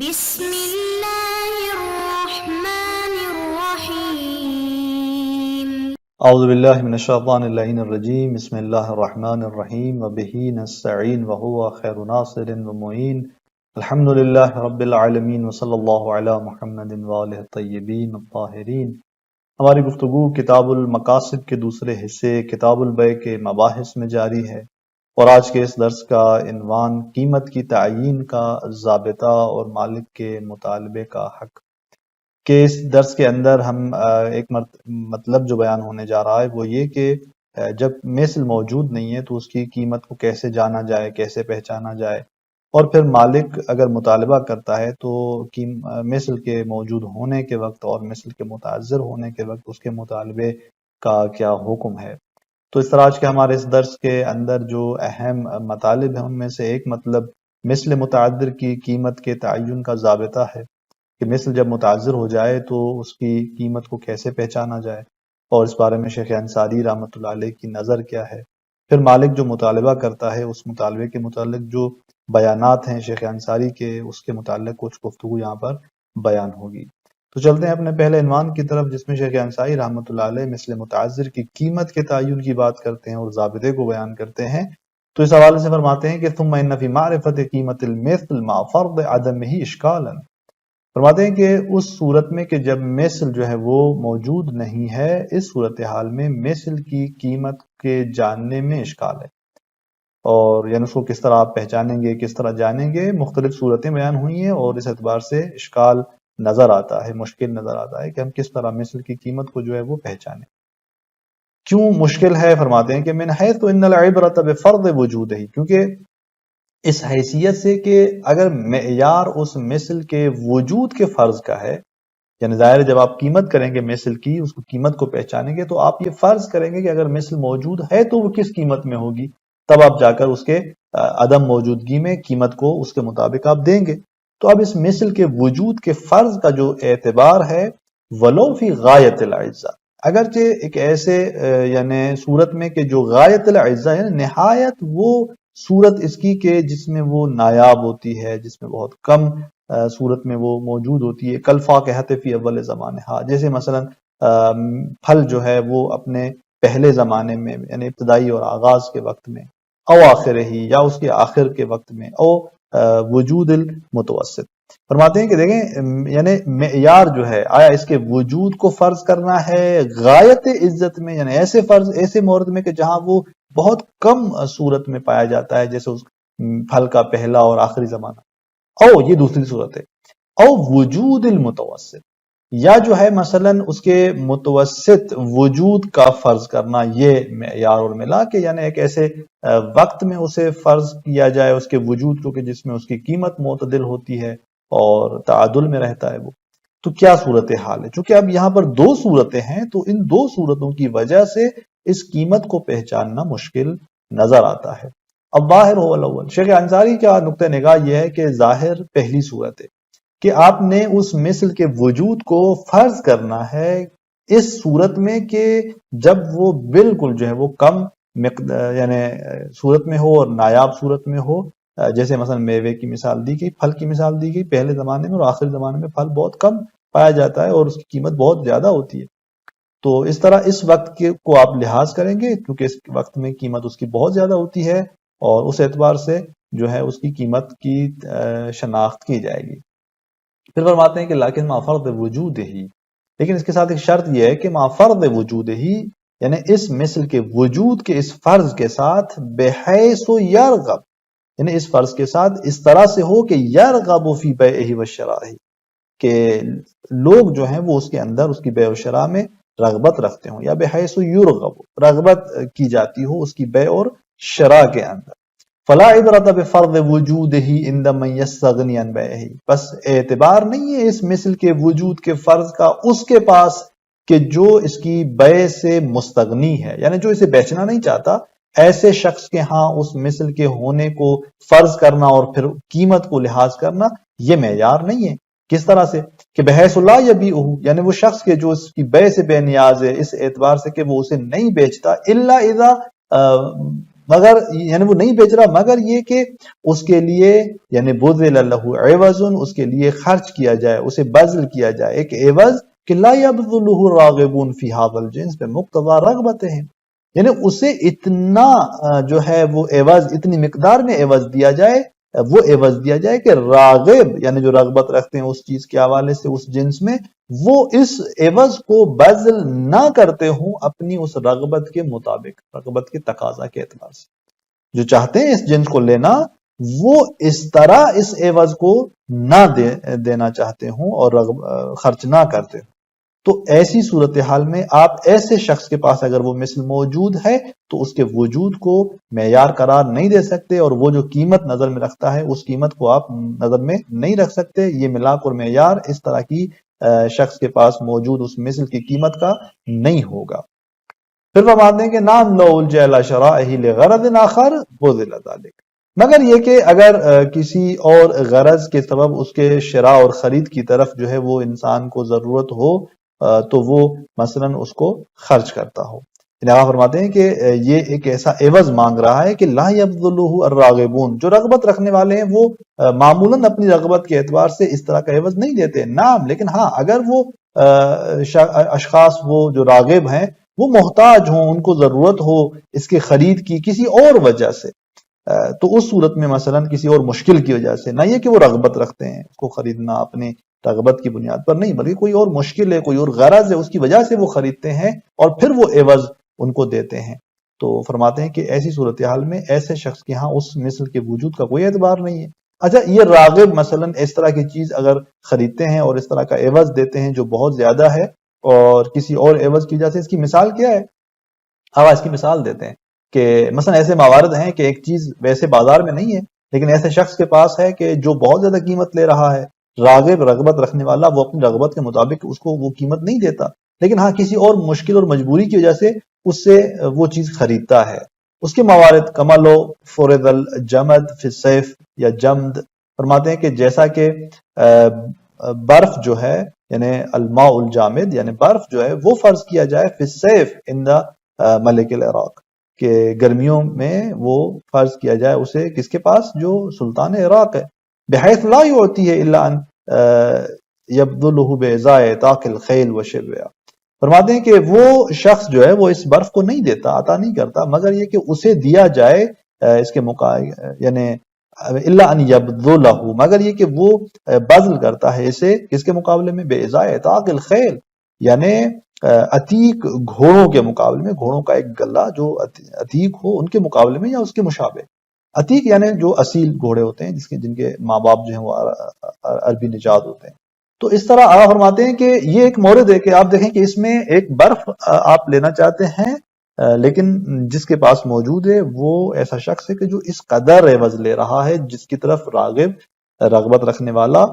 بسم اللہ الرحمن الرحیم اعوذ باللہ من الشیطان اللعین الرجیم بسم اللہ الرحمن الرحیم وبہ نستعین وہو خیر ناصر ومعین الحمدللہ رب العالمین وصلی اللہ علی محمد وآلہ الطیبین الطاہرین۔ ہماری گفتگو کتاب المقاصد کے دوسرے حصے کتاب البیع کے مباحث میں جاری ہے، اور آج کے اس درس کا عنوان قیمت کی تعیین کا ضابطہ اور مالک کے مطالبے کا حق کہ اس درس کے اندر ہم ایک مطلب جو بیان ہونے جا رہا ہے وہ یہ کہ جب مثل موجود نہیں ہے تو اس کی قیمت کو کیسے جانا جائے، کیسے پہچانا جائے، اور پھر مالک اگر مطالبہ کرتا ہے تو مثل کے موجود ہونے کے وقت اور مثل کے متعذر ہونے کے وقت اس کے مطالبے کا کیا حکم ہے۔ تو اس طرح آج کے ہمارے اس درس کے اندر جو اہم مطالب ہیں ان میں سے ایک مطلب مثل متعذر کی قیمت کے تعین کا ضابطہ ہے کہ مثل جب متعذر ہو جائے تو اس کی قیمت کو کیسے پہچانا جائے، اور اس بارے میں شیخ انصاری رحمۃ اللہ علیہ کی نظر کیا ہے۔ پھر مالک جو مطالبہ کرتا ہے اس مطالبے کے متعلق جو بیانات ہیں شیخ انصاری کے، اس کے متعلق کچھ گفتگو یہاں پر بیان ہوگی۔ تو چلتے ہیں اپنے پہلے عنوان کی طرف، جس میں شیخ انصاری رحمۃ اللہ علیہ مثل متعذر کی قیمت کے تعین کی بات کرتے ہیں اور ضابطے کو بیان کرتے ہیں۔ تو اس حوالے سے فرماتے ہیں کہ ثم ان فی معرفت قیمت المثل مع فرض عدمہ اشکالا، فرماتے ہیں کہ اس صورت میں کہ جب مثل جو ہے وہ موجود نہیں ہے، اس صورتحال میں مثل کی قیمت کے جاننے میں اشکال ہے، اور یعنی اس کو کس طرح آپ پہچانیں گے، کس طرح جانیں گے، مختلف صورتیں بیان ہوئی ہیں، اور اس اعتبار سے اشکال نظر آتا ہے، مشکل نظر آتا ہے کہ ہم کس طرح مثل کی قیمت کو جو ہے وہ پہچانیں۔ کیوں مشکل ہے؟ فرماتے ہیں کہ من حیث ان العبرۃ بفرض وجودہ، کیونکہ اس حیثیت سے کہ اگر معیار اس مثل کے وجود کے فرض کا ہے، یعنی ظاہر ہے جب آپ قیمت کریں گے مثل کی، اس کو قیمت کو پہچانیں گے تو آپ یہ فرض کریں گے کہ اگر مثل موجود ہے تو وہ کس قیمت میں ہوگی، تب آپ جا کر اس کے عدم موجودگی میں قیمت کو اس کے مطابق آپ دیں گے۔ تو اب اس مثل کے وجود کے فرض کا جو اعتبار ہے ولو فی غایت الاعزہ، اگرچہ ایک ایسے یعنی صورت میں کہ جو غایت الاعزہ ہے، نہایت وہ صورت اس کی کہ جس میں وہ نایاب ہوتی ہے، جس میں بہت کم صورت میں وہ موجود ہوتی ہے، کالفاقہۃ فی اول زمانہا، جیسے مثلا پھل جو ہے وہ اپنے پہلے زمانے میں یعنی ابتدائی اور آغاز کے وقت میں، او آخر ہی یا اس کے آخر کے وقت میں، او وجود المتوسط۔ فرماتے ہیں کہ دیکھیں یعنی معیار جو ہے، آیا اس کے وجود کو فرض کرنا ہے غایت عزت میں، یعنی ایسے فرض ایسے مورد میں کہ جہاں وہ بہت کم صورت میں پایا جاتا ہے، جیسے اس پھل کا پہلا اور آخری زمانہ، او یہ دوسری صورت ہے، او وجود المتوسط، یا جو ہے مثلا اس کے متوسط وجود کا فرض کرنا، یہ معیار اور ملا کہ یعنی ایک ایسے وقت میں اسے فرض کیا جائے اس کے وجود کو کہ جس میں اس کی قیمت معتدل ہوتی ہے اور تعادل میں رہتا ہے وہ۔ تو کیا صورتحال ہے؟ چونکہ اب یہاں پر دو صورتیں ہیں تو ان دو صورتوں کی وجہ سے اس قیمت کو پہچاننا مشکل نظر آتا ہے۔ اب ظاہر هو الاول، شیخ انصاری کا نقطہ نگاہ یہ ہے کہ ظاہر پہلی صورت ہے کہ آپ نے اس مثل کے وجود کو فرض کرنا ہے اس صورت میں کہ جب وہ بالکل جو ہے وہ کم یعنی صورت میں ہو اور نایاب صورت میں ہو، جیسے مثلا میوے کی مثال دی گئی، پھل کی مثال دی گئی، پہلے زمانے میں اور آخری زمانے میں پھل بہت کم پایا جاتا ہے اور اس کی قیمت بہت زیادہ ہوتی ہے، تو اس طرح اس وقت کو آپ لحاظ کریں گے کیونکہ اس وقت میں قیمت اس کی بہت زیادہ ہوتی ہے، اور اس اعتبار سے جو ہے اس کی قیمت کی شناخت کی جائے گی۔ پھر فرماتے ہیں کہ لیکن ما فرض وجود ہی، لیکن اس کے ساتھ ایک شرط یہ ہے کہ ما فرض وجود ہی، یعنی اس مثل کے وجود کے اس فرض کے ساتھ بحیث یرغب، یعنی اس فرض کے ساتھ اس طرح سے ہو کہ یرغب فی بیعہ و شرائہ، کہ لوگ جو ہیں وہ اس کے اندر اس کی بیع و شراء میں رغبت رکھتے ہوں، یا بحیث یرغب، رغبت کی جاتی ہو اس کی بیع اور شراء کے اندر۔ فلا عبرۃ بفرض وجودہ عند من یستغنی عن بیعہ، بس اعتبار نہیں ہے اس مثل کے وجود کے فرض کا اس کے پاس کہ جو اس کی بیع سے مستغنی ہے، یعنی جو اسے بیچنا نہیں چاہتا، ایسے شخص کے ہاں اس مثل کے ہونے کو فرض کرنا اور پھر قیمت کو لحاظ کرنا یہ معیار نہیں ہے۔ کس طرح سے؟ کہ بحیث لا یبیعہ، یعنی وہ شخص کے جو اس کی بیع سے بے نیاز ہے اس اعتبار سے کہ وہ اسے نہیں بیچتا، الا اذا مگر یعنی وہ نہیں بیچ رہا مگر یہ کہ اس کے لیے یعنی بذل لہ عوض، اس کے لیے خرچ کیا جائے، اسے بذل کیا جائے ایک عوض کہ لا یبذلہ الراغبون فی ھذا الجنس بمقتضی رغبتہم، یعنی اسے اتنا جو ہے وہ عوض، اتنی مقدار میں عوض دیا جائے، وہ عوض دیا جائے کہ راغب یعنی جو رغبت رکھتے ہیں اس چیز کے حوالے سے اس جنس میں، وہ اس عوض کو بذل نہ کرتے ہوں اپنی اس رغبت کے مطابق، رغبت کے تقاضا کے اعتبار سے، جو چاہتے ہیں اس جنس کو لینا وہ اس طرح اس عوض کو نہ دینا چاہتے ہوں اور خرچ نہ کرتے ہوں، تو ایسی صورتحال میں آپ ایسے شخص کے پاس اگر وہ مثل موجود ہے تو اس کے وجود کو معیار قرار نہیں دے سکتے، اور وہ جو قیمت نظر میں رکھتا ہے اس قیمت کو آپ نظر میں نہیں رکھ سکتے، یہ ملاک اور معیار اس طرح کی شخص کے پاس موجود اس مثل کی قیمت کا نہیں ہوگا۔ پھر فرماتے ہیں کہ نام لو الجا الی شرائہ لغرض آخر بذل ذلک، مگر یہ کہ اگر کسی اور غرض کے سبب اس کے شراء اور خرید کی طرف جو ہے وہ انسان کو ضرورت ہو تو وہ مثلا اس کو خرچ کرتا ہو، یعنی آپ فرماتے ہیں کہ یہ ایک ایسا عوض مانگ رہا ہے کہ لا یبذلہ الراغبون، جو رغبت رکھنے والے ہیں وہ معمولاً اپنی رغبت کے اعتبار سے اس طرح کا عوض نہیں دیتے، نعم، لیکن ہاں اگر وہ اشخاص وہ جو راغب ہیں وہ محتاج ہوں، ان کو ضرورت ہو اس کے خرید کی کسی اور وجہ سے، تو اس صورت میں مثلا کسی اور مشکل کی وجہ سے، نہ یہ کہ وہ رغبت رکھتے ہیں اس کو خریدنا اپنے رغبت کی بنیاد پر نہیں، بلکہ کوئی اور مشکل ہے، کوئی اور غرض ہے، اس کی وجہ سے وہ خریدتے ہیں اور پھر وہ عوض ان کو دیتے ہیں، تو فرماتے ہیں کہ ایسی صورتحال میں ایسے شخص کے ہاں اس مثل کے وجود کا کوئی اعتبار نہیں ہے۔ اچھا، یہ راغب مثلا اس طرح کی چیز اگر خریدتے ہیں اور اس طرح کا عوض دیتے ہیں جو بہت زیادہ ہے اور کسی اور عوض کی وجہ سے، اس کی مثال کیا ہے؟ اب اس کی مثال دیتے ہیں کہ مثلا ایسے موارد ہیں کہ ایک چیز ویسے بازار میں نہیں ہے لیکن ایسے شخص کے پاس ہے کہ جو بہت زیادہ قیمت لے رہا ہے، راغب رغبت رکھنے والا، وہ اپنی رغبت کے مطابق اس کو وہ قیمت نہیں دیتا، لیکن ہاں کسی اور مشکل اور مجبوری کی وجہ سے اس سے وہ چیز خریدتا ہے۔ اس کے موارد کملو فرض الجمد فی السیف یا جمد، فرماتے ہیں کہ جیسا کہ برف جو ہے یعنی الماء الجامد یعنی برف جو ہے وہ فرض کیا جائے فی السیف عند ملک العراق، کہ گرمیوں میں وہ فرض کیا جائے اسے کس کے پاس؟ جو سلطان عراق ہے، بحیث لا یعطیہ الا ان یبذلہ بازاء طاق الخیل وشبہہ، فرماتے ہیں کہ وہ شخص جو ہے وہ اس برف کو نہیں دیتا، عطا نہیں کرتا، مگر یہ کہ اسے دیا جائے اس کے یعنی الا ان یبذلہ، مگر یہ کہ وہ بذل کرتا ہے اسے کس کے مقابلے میں؟ بازاء طاق الخیل، یعنی عتیق گھوڑوں کے مقابلے میں، گھوڑوں کا ایک گلہ جو عتیق ہو ان کے مقابلے میں یا اس کے مشابہ۔ عتیق یعنی جو اصیل گھوڑے ہوتے ہیں جن کے ماں باپ جو ہیں وہ عربی نژاد ہوتے ہیں، تو اس طرح آپ فرماتے ہیں کہ یہ ایک مورد ہے کہ آپ دیکھیں کہ اس میں ایک برف آپ لینا چاہتے ہیں لیکن جس کے پاس موجود ہے وہ ایسا شخص ہے کہ جو اس قدر عوض لے رہا ہے جس کی طرف راغب رغبت رکھنے والا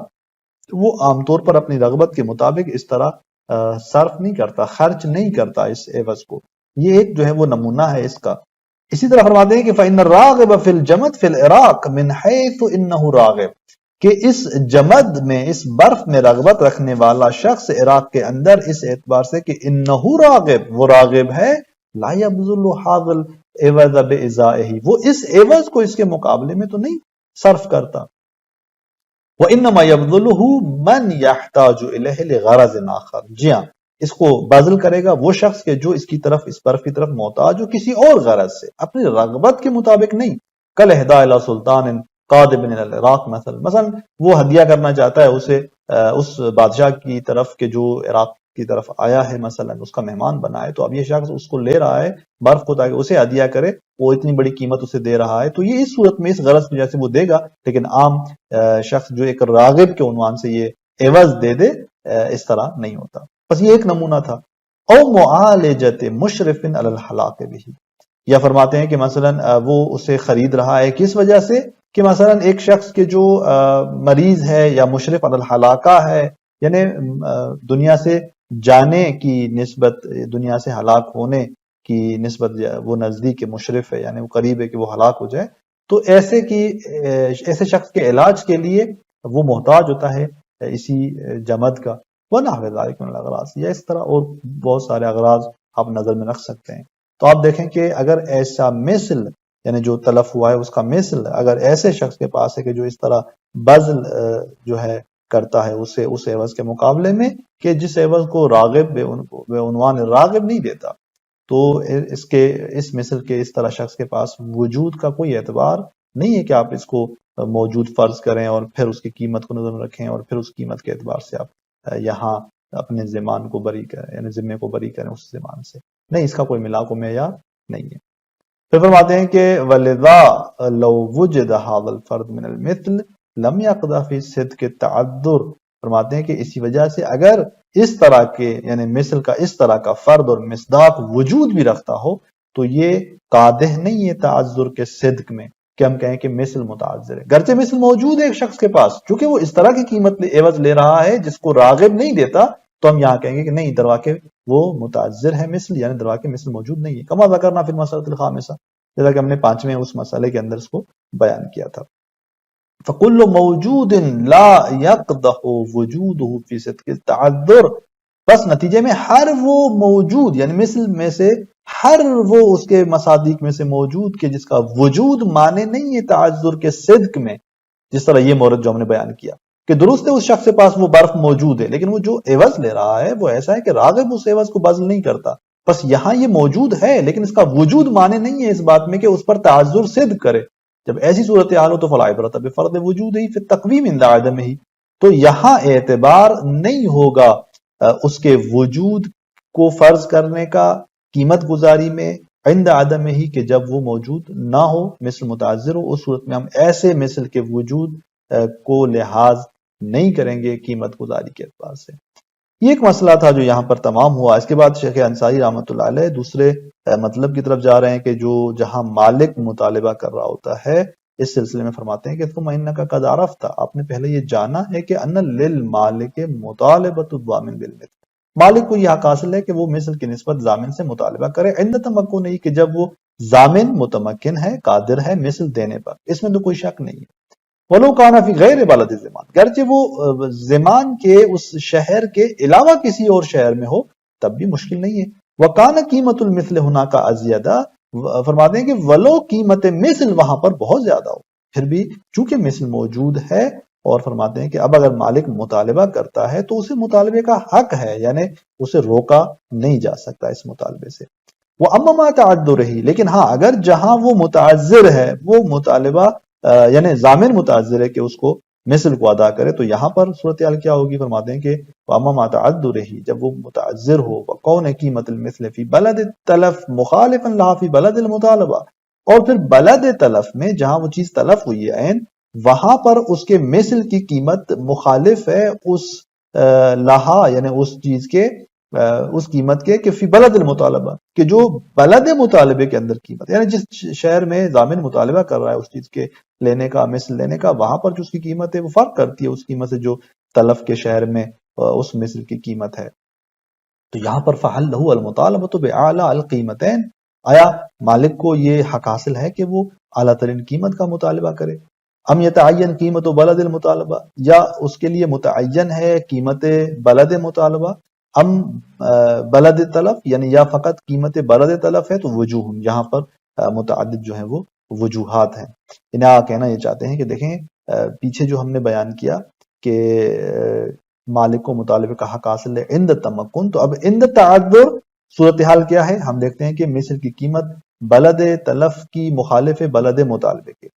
وہ عام طور پر اپنی رغبت کے مطابق اس طرح صرف نہیں کرتا، خرچ نہیں کرتا اس عوض کو، یہ ایک جو ہے وہ نمونہ ہے اس کا۔ اسی طرح فرماتے ہیں کہ فَإِنَّ الرَّاغِبَ فِي الْجَمَدِ فِي الْعِرَاقِ مِنْ حَيْثُ إِنَّهُ رَاغِبٌ، کہ اس جمد میں، اس برف میں رغبت رکھنے والا شخص عراق کے اندر اس اعتبار سے کہ انہو راغب، وہ راغب ہے، لا یبذل ھذا العوض بازائہ، وہ اس عوض کو اس کے مقابلے میں تو نہیں صرف کرتا، وانما یبذلہ من یحتاج الیہ لغرض آخر، جی ہاں اس کو بذل کرے گا وہ شخص کہ جو اس کی طرف، اس برف کی طرف محتاج ہو کسی اور غرض سے، اپنی رغبت کے مطابق نہیں، کل اہدا الی سلطان قادم من العراق، مثلا وہ ہدیہ کرنا چاہتا ہے اسے اس بادشاہ کی طرف کہ جو عراق کی طرف آیا ہے، مثلا اس کا مہمان بنا ہے، تو اب یہ شخص اس کو لے رہا ہے برف کو تاکہ اسے ہدیہ کرے، وہ اتنی بڑی قیمت اسے دے رہا ہے، تو یہ اس صورت میں اس غرض کی وجہ سے وہ دے گا، لیکن عام شخص جو ایک راغب کے عنوان سے یہ عوض دے دے اس طرح نہیں ہوتا۔ بس یہ ایک نمونہ تھا۔ او معالجت مشرف علی الہلاک بہ، یا فرماتے ہیں کہ مثلا وہ اسے خرید رہا ہے کس وجہ سے کہ مثلا ایک شخص کے جو مریض ہے یا مشرف علی الہلاکہ ہے، یعنی دنیا سے جانے کی نسبت، دنیا سے ہلاک ہونے کی نسبت وہ نزدیک مشرف ہے، یعنی وہ قریب ہے کہ وہ ہلاک ہو جائے، تو ایسے شخص کے علاج کے لیے وہ محتاج ہوتا ہے اسی جمد کا، وَنَحْوِ ذَلِكَ مِنَ الْأَغْرَاضِ، یا اس طرح اور بہت سارے اغراض آپ نظر میں رکھ سکتے ہیں۔ تو آپ دیکھیں کہ اگر ایسا مثل یعنی جو تلف ہوا ہے اس کا مثل اگر ایسے شخص کے پاس ہے کہ جو اس طرح بذل جو ہے کرتا ہے اسے اس عوض کے مقابلے میں کہ جس عوض کو راغب بے عنوان راغب نہیں دیتا، تو اس مثل کے اس طرح شخص کے پاس وجود کا کوئی اعتبار نہیں ہے کہ آپ اس کو موجود فرض کریں اور پھر اس کی قیمت کو نظر میں رکھیں اور پھر اس قیمت کے اعتبار سے آپ یہاں اپنے زمان کو بری کریں، یعنی ذمے کو بری کریں اس زمان سے، نہیں، اس کا کوئی ملاک و معیار نہیں ہے۔ پھر فرماتے ہیں کہ وَلِذَا لَوْ وُجِدَ هَذَا الْفَرْدُ مِنَ الْمِثْلِ لَمْ يَقْدَ فِي صِدْقِ التَّعَذُّرِ، فرماتے ہیں کہ اسی وجہ سے اگر اس طرح کے یعنی مثل کا اس طرح کا فرد اور مصداق وجود بھی رکھتا ہو تو یہ قادح نہیں ہے تعذر کے صدق میں کہ ہم کہیں کہ مثل متعذر ہے، گرچہ مثل موجود ہے ایک شخص کے پاس، چونکہ وہ اس طرح کی قیمت عوض لے رہا ہے جس کو راغب نہیں دیتا، تو ہم یہاں کہیں گے کہ نہیں، درواقع وہ متعذر ہے مثل، یعنی درواقع مثل موجود نہیں ہے، کما ذکرنا فی المسألۃ الخامسہ، جیسا کہ ہم نے 5ویں اس مسئلے کے اندر اس کو بیان کیا تھا۔ فَكُلُّ مَوْجُودٍ لَا يَقْدَحُ وُجُودُهُ فِي صِدْقِ التَّعَذُّرِ، بس نتیجے میں ہر وہ موجود یعنی مثل میں سے ہر وہ اس کے مصادیق میں سے موجود کہ جس کا وجود مانے نہیں ہے تعذر کے صدق میں، جس طرح یہ مورد جو ہم نے بیان کیا کہ درست ہے اس شخص کے پاس وہ برف موجود ہے لیکن وہ جو عوض لے رہا ہے وہ ایسا ہے کہ راغب اس عوض کو بذل نہیں کرتا، بس یہاں یہ موجود ہے لیکن اس کا وجود مانے نہیں ہے اس بات میں کہ اس پر تعذر صدق کرے، جب ایسی صورتحال ہو تو فلا عبرۃ بفرض وجود ہی فی التقویم عند عدمہ، تو یہاں اعتبار نہیں ہوگا اس کے وجود کو فرض کرنے کا قیمت گزاری میں عند عدم ہی کہ جب وہ موجود نہ ہو، مثل متعذر ہو، اس صورت میں ہم ایسے مثل کے وجود کو لحاظ نہیں کریں گے قیمت گزاری کے اعتبار سے۔ یہ ایک مسئلہ تھا جو یہاں پر تمام ہوا۔ اس کے بعد شیخ انصاری رحمۃ اللہ علیہ دوسرے مطلب کی طرف جا رہے ہیں کہ جو جہاں مالک مطالبہ کر رہا ہوتا ہے، اس سلسلے میں فرماتے ہیں کہ ثم انک قد عرفت، آپ نے پہلے یہ جانا ہے کہ ان للمالک مطالبۃ الضامن بالمثل، مالک کو یہ حق حاصل ہے کہ وہ مثل کی نسبت ضامن سے مطالبہ کرے عند تمکن نہیں، کہ جب وہ ضامن متمکن ہے، قادر ہے مثل دینے پر، اس میں تو کوئی شک نہیں ہے۔ وَلَوْ كَانَ فِي غَيْرِ بَلَدِ الزِّمَان، گرچہ وہ زمان کے اس شہر کے علاوہ کسی اور شہر میں ہو تب بھی مشکل نہیں ہے۔ وَكَانَ قِيمَةُ الْمِثْلِ هُنَاكَ أَزْيَدَ، فرماتے ہیں کہ ولو قیمت مثل وہاں پر بہت زیادہ ہو، پھر بھی چونکہ مثل موجود ہے، اور فرماتے ہیں کہ اب اگر مالک مطالبہ کرتا ہے تو اسے مطالبے کا حق ہے، یعنی اسے روکا نہیں جا سکتا اس مطالبے سے۔ وہ اما ما تعذر ہی، لیکن ہاں اگر جہاں وہ متعذر ہے وہ مطالبہ یعنی ضامن متعذر ہے کہ اس کو مثل کو ادا کرے، تو یہاں پر صورتحال کیا ہوگی؟ فرماتے ہیں کہ اما ما تعذر ہی، جب وہ متعذر ہو، وکون قیمت المثل فی بلد التلف مخالفا لها فی بلد المطالبہ، اور پھر بلد تلف میں جہاں وہ چیز تلف ہوئی ہے عین، وہاں پر اس کے مثل کی قیمت مخالف ہے اس لہا یعنی اس چیز کے اس قیمت کے کہ فی بلد المطالبہ، کہ جو بلد مطالبے کے اندر قیمت، یعنی جس شہر میں ضامن مطالبہ کر رہا ہے اس چیز کے لینے کا، مثل لینے کا، وہاں پر جو اس کی قیمت ہے وہ فرق کرتی ہے اس قیمت سے جو تلف کے شہر میں اس مثل کی قیمت ہے۔ تو یہاں پر فحل لہو المطالبۃ بأعلی القیمتین، آیا مالک کو یہ حق حاصل ہے کہ وہ اعلیٰ ترین قیمت کا مطالبہ کرے؟ ام یتعین قیمت بلد المطالبہ، یا اس کے لیے متعین ہے قیمت بلد مطالبہ، ام بلد طلب، یعنی یا فقط قیمت بلد طلب ہے، تو وجوہ یہاں پر متعدد جو ہیں وہ وجوہات ہیں۔ انہیں کہنا یہ چاہتے ہیں کہ دیکھیں پیچھے جو ہم نے بیان کیا کہ مالک کو مطالبے کا حق حاصل ہے عند تمکن، تو اب عند تعذر صورتحال کیا ہے؟ ہم دیکھتے ہیں کہ مثل کی قیمت بلد تلف کی مخالف بلد مطالبے کے،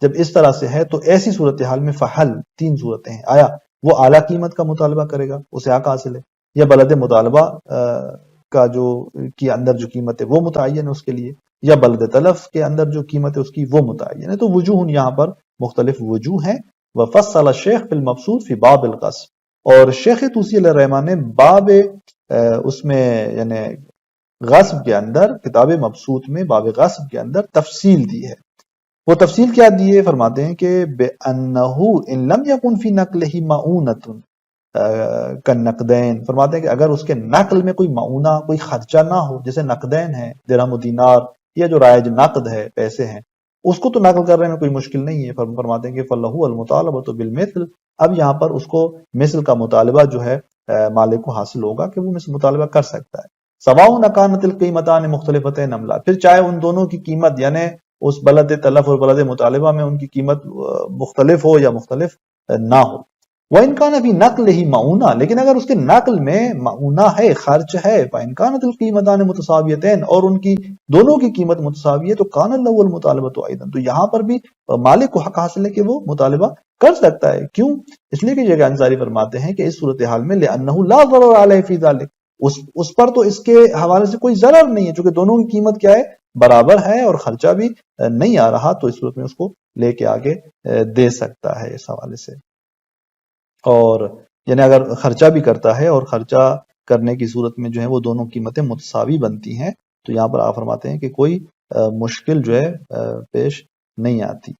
جب اس طرح سے ہے تو ایسی صورتحال میں فحل 3 صورتیں ہیں، آیا وہ اعلیٰ قیمت کا مطالبہ کرے گا، اسے حق حاصل ہے، یا بلد مطالبہ کا جو کی اندر جو قیمت ہے وہ متعین ہے اس کے لیے، یا بلد تلف کے اندر جو قیمت ہے اس کی وہ متعین ہے۔ تو وجوہ یہاں پر مختلف وجوہ ہیں۔ وفصل الشیخ فی المبسوط فی باب الغصب، اور شیخ طوسی علیہ الرحمٰن نے باب اس میں یعنی غصب کے اندر، کتاب مبسوط میں باب غصب کے اندر تفصیل دی ہے۔ وہ تفصیل کیا دی ہے؟ فرماتے ہیں کہ بِأَنَّهُ إِن لَمْ يَكُنْ فِي نَقْلِهِ مَعُونَةٌ كَالنَّقْدَيْن، فرماتے ہیں کہ اگر اس کے نقل میں کوئی معونہ، کوئی خرچہ نہ ہو، جیسے نقدین ہے، درہم و دینار، یا جو رائج نقد ہے، پیسے ہیں، اس کو تو نقل کرنے میں کوئی مشکل نہیں ہے، فرماتے ہیں کہ فَلَهُ الْمُطَالَبَةُ بِالْمِثْل، اب یہاں پر اس کو مثل کا مطالبہ جو ہے مالک کو حاصل ہوگا کہ وہ مثل مطالبہ کر سکتا ہے۔ سواء كانت القیمتان مختلفتین ام لا، پھر چاہے ان دونوں کی قیمت یعنی اس بلد تلف اور بلد مطالبہ میں ان کی قیمت مختلف ہو یا مختلف نہ ہو۔ وَإِنْ كَانَ فِي نَقْلِهِ مَعُونَةٌ، لیکن اگر اس کے نقل میں معونہ ہے، خرچ ہے، فَإِنْ كَانَتِ الْقِيمَتَانِ مُتَسَاوِيَتَيْنِ، اور ان کی دونوں کی قیمت متساوی ہے، تو كَانَ لَهُ الْمُطَالَبَةُ أَيْضًا، تو یہاں پر بھی مالک کو حق حاصل ہے کہ وہ مطالبہ کر سکتا ہے۔ کیوں؟ اس لیے کہ یہ انصاری فرماتے ہیں کہ اس صورتحال میں لِأَنَّهُ لَا ضَرَرَ عَلَيْهِ فِي ذَلِكَ، اس پر تو اس کے حوالے سے کوئی ضرر نہیں ہے، چونکہ دونوں کی قیمت کیا ہے؟ برابر ہے، اور خرچہ بھی نہیں آ رہا، تو اس صورت میں اس کو لے کے آگے دے سکتا ہے اس حوالے سے۔ اور یعنی اگر خرچہ بھی کرتا ہے اور خرچہ کرنے کی صورت میں جو ہے وہ دونوں قیمتیں متساوی بنتی ہیں، تو یہاں پر آپ فرماتے ہیں کہ کوئی مشکل جو ہے پیش نہیں آتی۔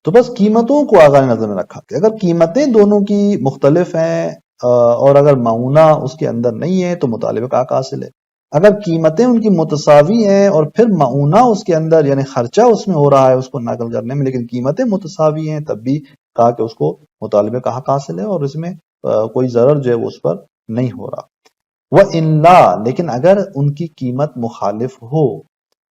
تو بس قیمتوں کو آغاز نظر میں رکھا کہ اگر قیمتیں دونوں کی مختلف ہیں اور اگر معونہ اس کے اندر نہیں ہے تو مطالبے کا حق حاصل ہے۔ اگر قیمتیں ان کی متساوی ہیں اور پھر معونہ اس کے اندر یعنی خرچہ اس میں ہو رہا ہے اس کو نقل کرنے میں، لیکن قیمتیں متساوی ہیں، تب بھی کہا کہ اس کو مطالبے کا حق حاصل ہے اور اس میں کوئی ضرر جو ہے وہ اس پر نہیں ہو رہا۔ وَإِلَّا، لیکن اگر ان کی قیمت مخالف ہو،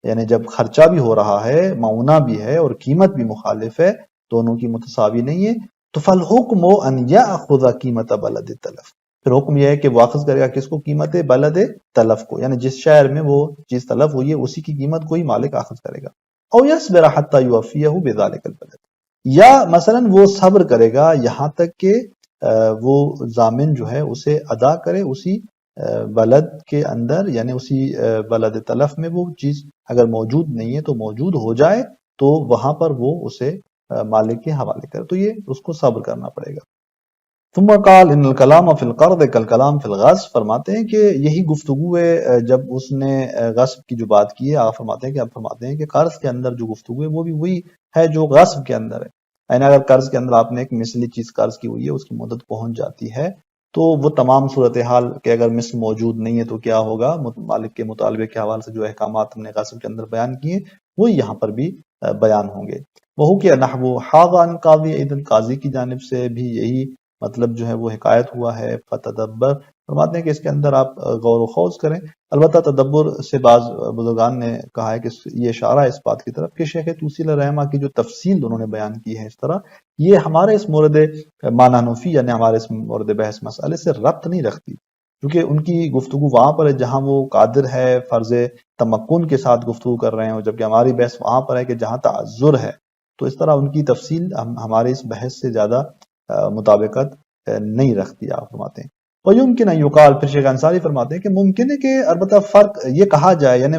یعنی جب خرچہ بھی ہو رہا ہے، معونہ بھی ہے اور قیمت بھی مخالف ہے، دونوں کی متساوی نہیں ہے، تو فالحکم ان یاخذ قیمت بلد تلف، پھر حکم یہ ہے کہ وہ اخذ کرے گا کس کو؟ قیمت بلد تلف کو، یعنی جس شہر میں وہ چیز تلف ہوئی ہے اسی کی قیمت کو ہی مالک اخذ کرے گا۔ او یصبر حتی یوفیہ بذلک البلد، یا مثلا وہ صبر کرے گا یہاں تک کہ وہ ضامن جو ہے اسے ادا کرے اسی بلد کے اندر، یعنی اسی بلد تلف میں وہ چیز اگر موجود نہیں ہے تو موجود ہو جائے، تو وہاں پر وہ اسے مالک کے حوالے کرے، تو یہ اس کو صبر کرنا پڑے گا۔ ثم قال ان الکلام فی القرض کالکلام فی الغصب، فرماتے ہیں کہ یہی گفتگو ہے جب اس نے غصب کی جو بات کی ہے، آپ فرماتے ہیں کہ قرض کے اندر جو گفتگو ہے وہ بھی وہی ہے جو غصب کے اندر ہے۔ یعنی اگر قرض کے اندر آپ نے ایک مثلی چیز قرض کی ہوئی ہے، اس کی مدت پہنچ جاتی ہے، تو وہ تمام صورتحال کہ اگر مثل موجود نہیں ہے تو کیا ہوگا، مالک کے مطالبے کے حوالے سے جو احکامات ہم نے غصب کے اندر بیان کیے وہ یہاں پر بھی بیان ہوں گے۔ وہو کہ نحو حاض عن قاضی، ایدن قاضی کی جانب سے بھی یہی مطلب جو ہے وہ حکایت ہوا ہے۔ فتدبر، فرماتے ہیں کہ اس کے اندر آپ غور و خوض کریں۔ البتہ تدبر سے بعض بزرگان نے کہا ہے کہ یہ اشارہ ہے اس بات کی طرف کہ شیخ توسی علیہ رحمہ کی جو تفصیل انہوں نے بیان کی ہے اس طرح، یہ ہمارے اس مورد معنانفی یعنی ہمارے اس مورد بحث مسئلے سے ربط نہیں رکھتی، کیونکہ ان کی گفتگو وہاں پر ہے جہاں وہ قادر ہے، فرض تمکن کے ساتھ گفتگو کر رہے ہیں، جبکہ ہماری بحث وہاں پر ہے کہ جہاں تعذر ہے، تو اس طرح ان کی تفصیل ہمارے اس بحث سے زیادہ مطابقت نہیں رکھتی، آپ فرماتے ہیں۔ وَيُمْكِنَ أَن يُقَالَ، پھر شیخ انصاری فرماتے ہیں کہ ممکن ہے کہ البتہ فرق یہ کہا جائے، یعنی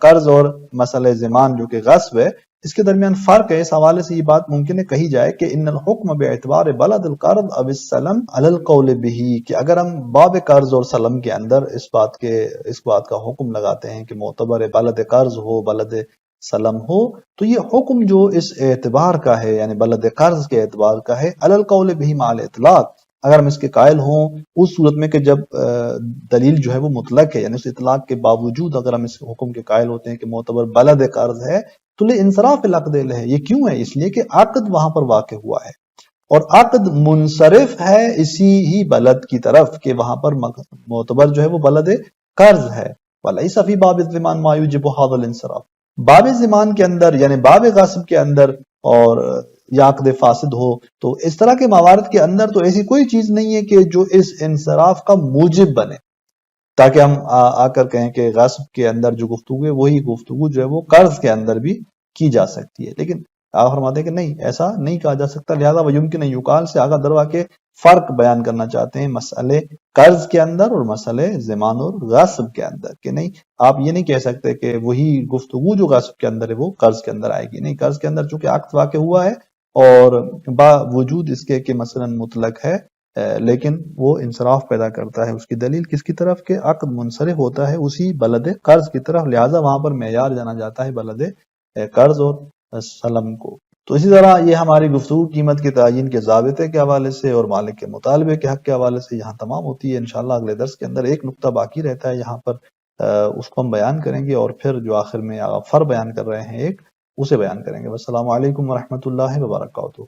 قرض اور مسئلہ زمان جو کہ غصب ہے اس کے درمیان فرق ہے، اس حوالے سے یہ بات ممکن ہے کہی جائے کہ ان الحکم باعتبار بلد القرض اب السلم علی القول به، کہ اگر ہم باب قرض اور سلم کے اندر اس بات کا حکم لگاتے ہیں کہ معتبر بلد قرض ہو بلد سلم ہو، تو یہ حکم جو اس اعتبار کا ہے یعنی بلد قرض کے اعتبار کا ہے، علی القول به مع الاطلاق، اگر ہم اس کے قائل ہوں اس صورت میں کہ جب دلیل جو ہے وہ مطلق ہے، یعنی اس اطلاق کے باوجود اگر ہم اس حکم کے قائل ہوتے ہیں کہ معتبر بلد قرض ہے، تو انصراف العقد ہے، یہ کیوں ہے؟ اس لیے کہ عقد وہاں پر واقع ہوا ہے اور عقد منصرف ہے اسی ہی بلد کی طرف کہ وہاں پر معتبر جو ہے وہ بلد قرض ہے۔ وَلَيْسَ فِي بَابِ الضِّمَانِ مَا يُوجِبُ هَذَا الْانصِرَافَ، باب زمان کے اندر یعنی باب غصب کے اندر اور یا عقد فاسد ہو، تو اس طرح کے موارد کے اندر تو ایسی کوئی چیز نہیں ہے کہ جو اس انصراف کا موجب بنے، تاکہ ہم آ کر کہیں کہ غصب کے اندر جو گفتگو ہے وہی گفتگو جو ہے وہ قرض کے اندر بھی کی جا سکتی ہے، لیکن آپ فرماتے ہیں کہ نہیں، ایسا نہیں کہا جا سکتا۔ لہذا وَيُمْكِنَ أَن يُقَالَ سے آگاہ دروا کے فرق بیان کرنا چاہتے ہیں مسئلے قرض کے اندر اور مسئلے زمان اور غصب کے اندر، کہ نہیں آپ یہ نہیں کہہ سکتے کہ وہی گفتگو جو غصب کے اندر ہے وہ قرض کے اندر آئے گی، نہیں، قرض کے اندر چونکہ عقد واقع ہوا ہے اور باوجود اس کے کہ مثلا مطلق ہے، لیکن وہ انصراف پیدا کرتا ہے، اس کی دلیل کس کی طرف کہ عقد منصرف ہوتا ہے اسی بلد قرض کی طرف، لہٰذا وہاں پر معیار جانا جاتا ہے بلد قرض اور سلم کو۔ تو اسی طرح یہ ہماری گفتگو قیمت کے تعین کے ضابطے کے حوالے سے اور مالک کے مطالبے کے حق کے حوالے سے یہاں تمام ہوتی ہے۔ انشاءاللہ اگلے درس کے اندر ایک نقطہ باقی رہتا ہے، یہاں پر اس کو ہم بیان کریں گے اور پھر جو آخر میں فر بیان کر رہے ہیں ایک، اسے بیان کریں گے۔ والسلام علیکم ورحمۃ اللہ وبرکاتہ۔